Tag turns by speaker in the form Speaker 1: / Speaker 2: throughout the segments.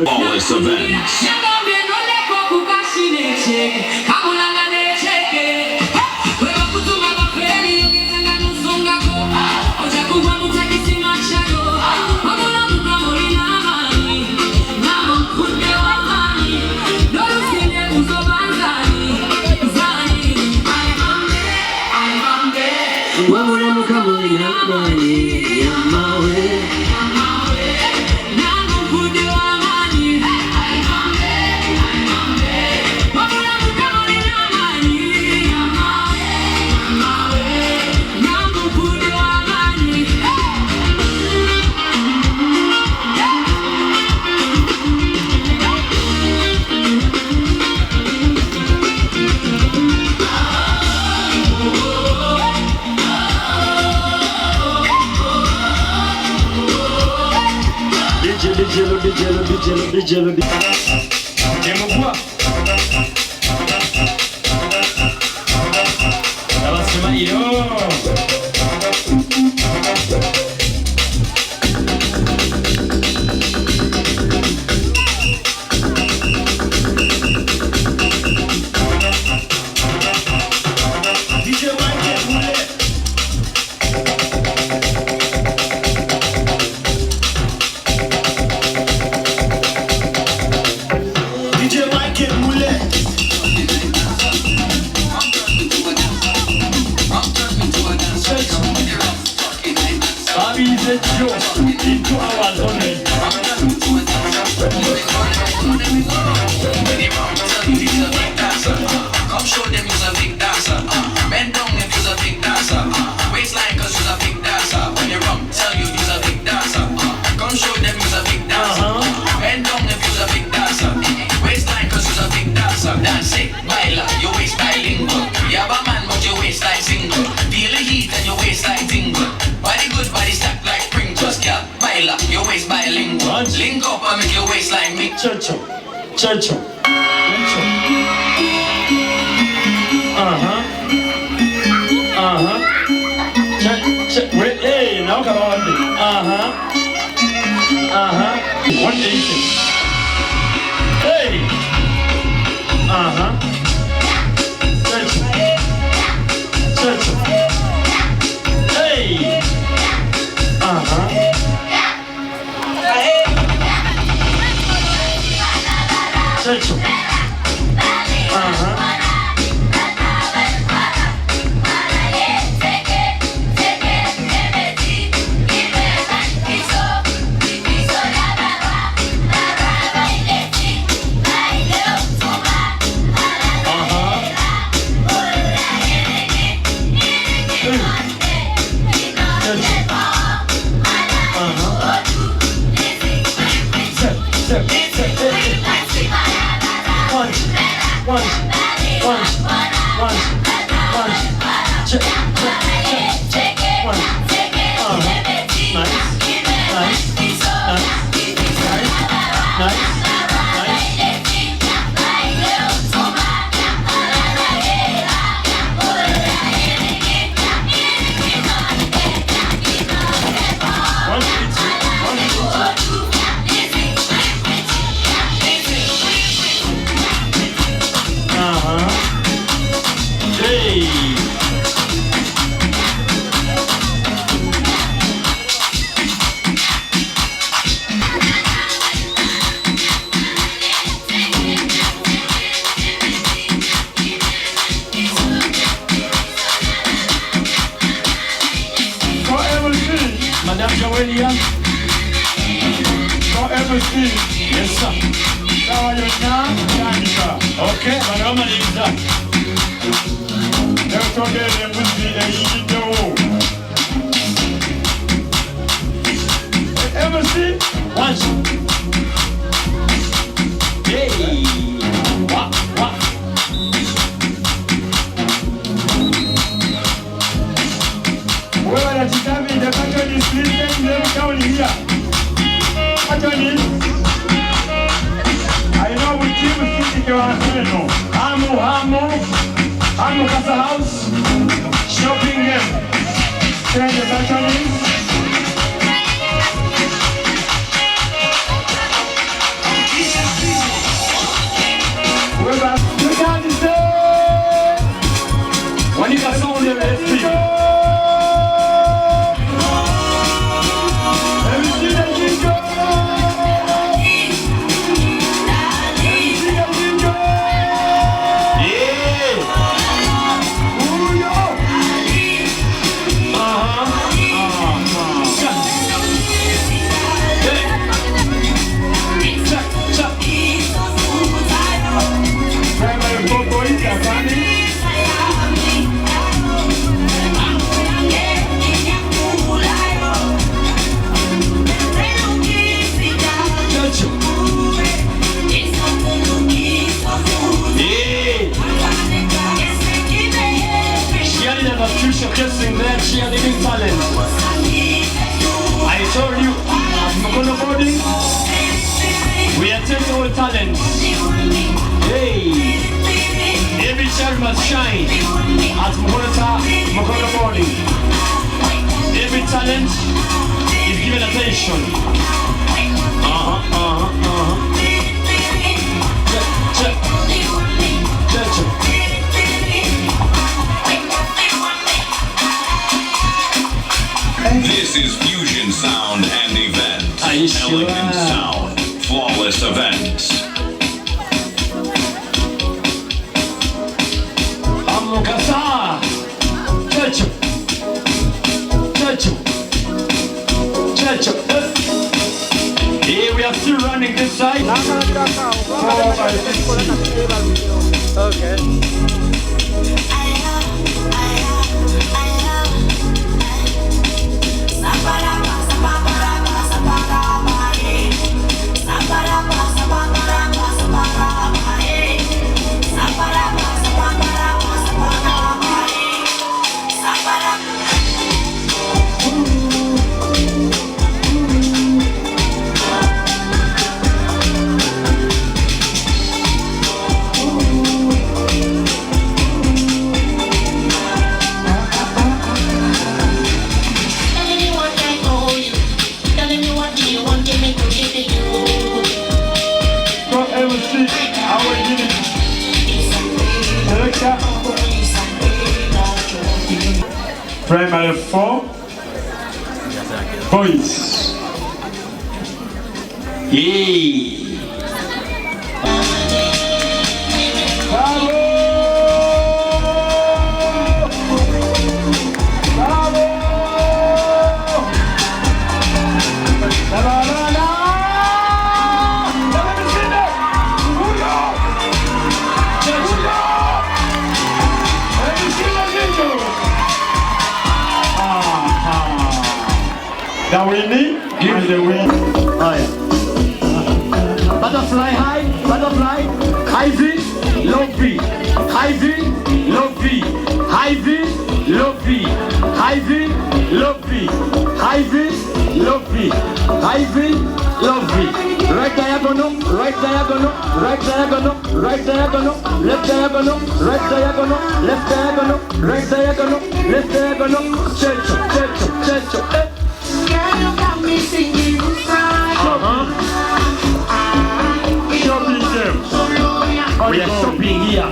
Speaker 1: Flawless events.
Speaker 2: must shine as Mukono body. Every talent is given attention.
Speaker 1: This is Fusion Sound and Events. Elegant sound, flawless events.
Speaker 2: Amukasa, Chacho, Chacho, Chacho. Here we are still running this side. Okay. Primary 4 boys. Yay! Bravo! Bravo! The winning gives the win. Oh yeah. Butterfly high, butterfly, high V, low V, high V, low V, high V, low V, high V, low V, high V, low V, high V, low V. Right diagonal, right diagonal, right diagonal, right diagonal, left diagonal, right diagonal, left diagonal, right diagonal, left diagonal, checho, checho, checho.
Speaker 3: You got me singing
Speaker 2: Shopping them. We are shopping here.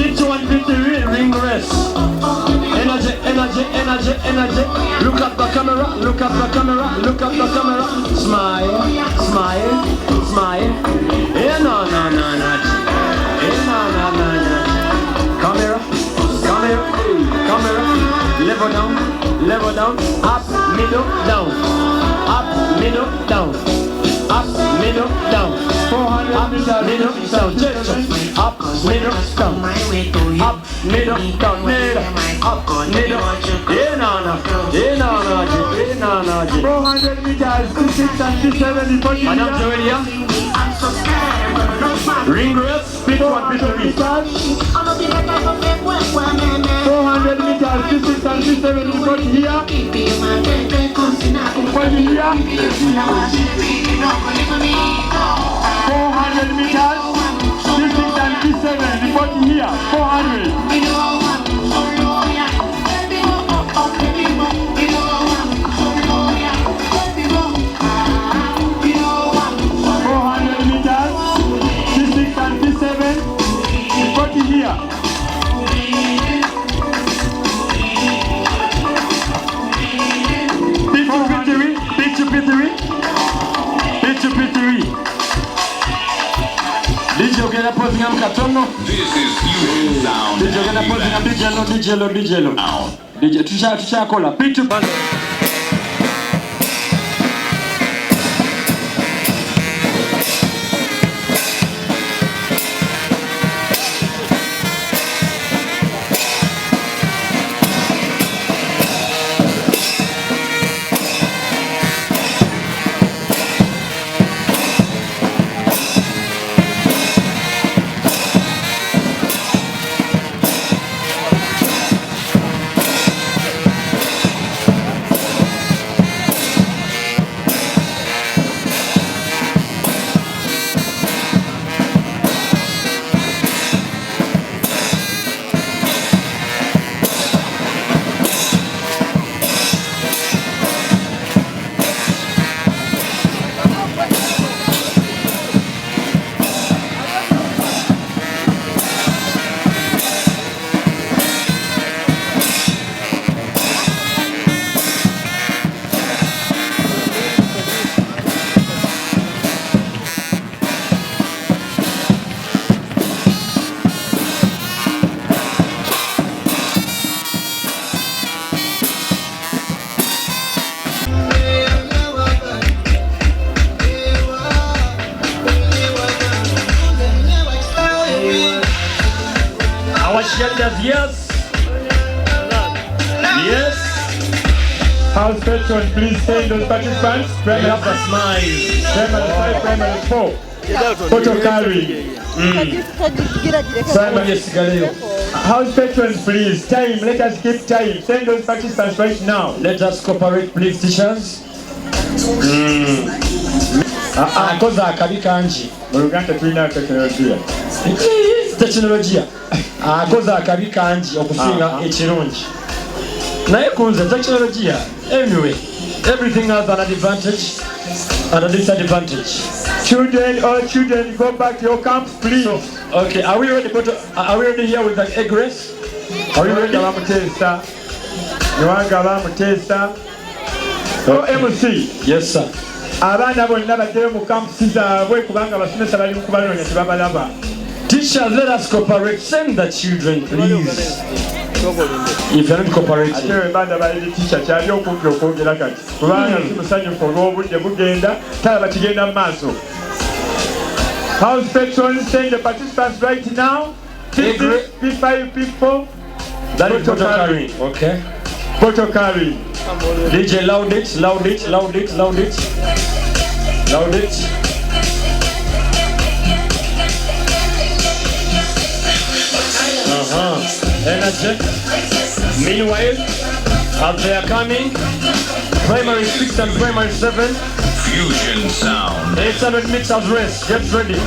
Speaker 2: Each one with the ring rest. Energy, energy, energy, energy. Look at the camera, look at the camera, look at the camera. Smile, smile, smile. Eh, no, no, no, no. Eh, no, no, no, no. Camera, camera, camera. Level down, level down. Up, middle, down. Up, middle, down. Up, middle, down. 400 up, middle, down. Up, middle, down. Up, middle, down. Middle, up, middle. Yeah, no, no. Yeah, no, no. Yeah, no, no. 400 meters, 26 and 27 for you. Madame Joelia. Ring race, big one, big meters. 400 meters, 26 and 27 for here. For here. 400 meters, 26 and 27 for here. 400. 400 meters, 26 and 27 for here.
Speaker 1: This is Fusion Sound and Events.
Speaker 2: DJ tushakola pitu Rangers, yes. Yes.
Speaker 4: House patron, please tell those participants. Primary
Speaker 2: Smile.
Speaker 4: 5, primary 4. Photo carry.
Speaker 2: Simon, yes, Galileo.
Speaker 4: House patrons, please. Time. Let us keep time. Send those participants right now.
Speaker 2: Let us cooperate, please, teachers. Akoze akabi kangi.
Speaker 4: Mu Luganda tulina tekinologiya.
Speaker 2: Tekinologiya. Akoze akabi kangi okusinga ekirungi. Naye kunze tekinologiya. Anyway, everything has an advantage and a disadvantage.
Speaker 4: Children, all children, go back to your camps, please.
Speaker 2: Okay, are we ready? Are we ready here with the egg race? Are we ready?
Speaker 4: Bamutesa. Niwanga bamutesa. MC.
Speaker 2: Yes, sir.
Speaker 4: Abaana bonna baddeyo mu campusi zaabwe kubanga abasomesa bali mu kubaloonya tebabalaba.
Speaker 2: Teachers, let us cooperate. Send the children, please. If you're not cooperating.
Speaker 4: Ate we banda balidi teacher kyali okumpi okwogera kati. Kubanga si musanyufu olw'obudde bugenda talaba kigenda mu maaso. House patrons, send the participants right now. P5, P4.
Speaker 2: That is photo carry. Okay.
Speaker 4: Photo carry.
Speaker 2: DJ, loud it, loud it, loud it, loud it. Loud it. Energy. Meanwhile, as they are coming, primary 6 and primary 7.
Speaker 1: Fusion sound.
Speaker 2: 800 meters race. Get ready.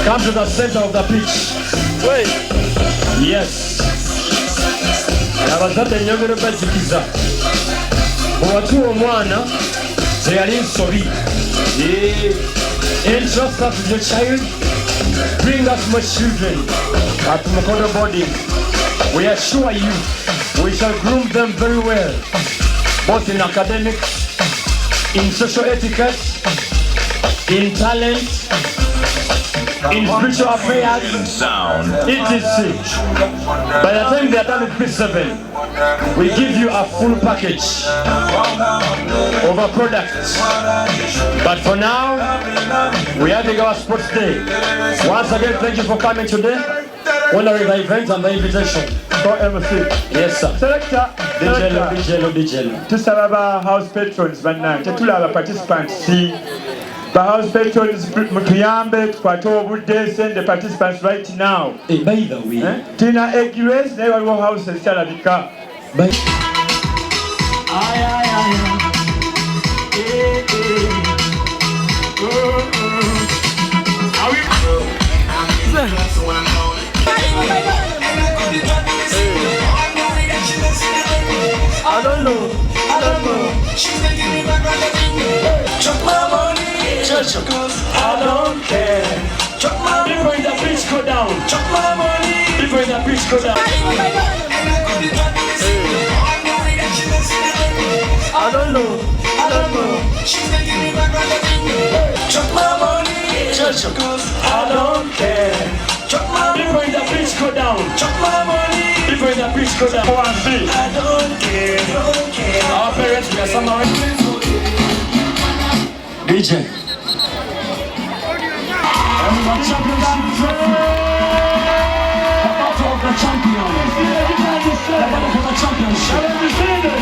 Speaker 2: Come to the center of the pitch.
Speaker 5: Wait.
Speaker 2: Yes. Abazadde nyongera bazikiza. Bw'atuwa omwana teyali nsobi. Entrust us with your child. Bring us more children at Mukono boarding. We assure you, we shall groom them very well, both in academics, in social etiquette, in talent, in spiritual affairs,
Speaker 1: Sound.
Speaker 2: etc. By the time they are done with P7, we give you a full package of a product. But for now, we are having our sports day. Once again, thank you for coming today, honoring the event and the invitation.
Speaker 4: For MC.
Speaker 2: Yes, sir.
Speaker 4: Selector.
Speaker 2: DJ.
Speaker 4: Tusaba ba house patrons bannange tetulaba participants si. Ba house patrons mutuyambe tukwate obudde, send the participants right now.
Speaker 2: Hey, by the way,
Speaker 4: Tina egg race naye waliwo house ezikyalabika.
Speaker 2: I don't know. Chuck my money, I don't care. People in the beach go down. Chuck my money. People in the beach go down. I don't know. Chuck my money, I don't care. People in the beach go down. Chuck my money. People in the beach go down. I don't care. Our parents, we are somewhere. DJ. The champions. The battle of the champions. The battle for the championship.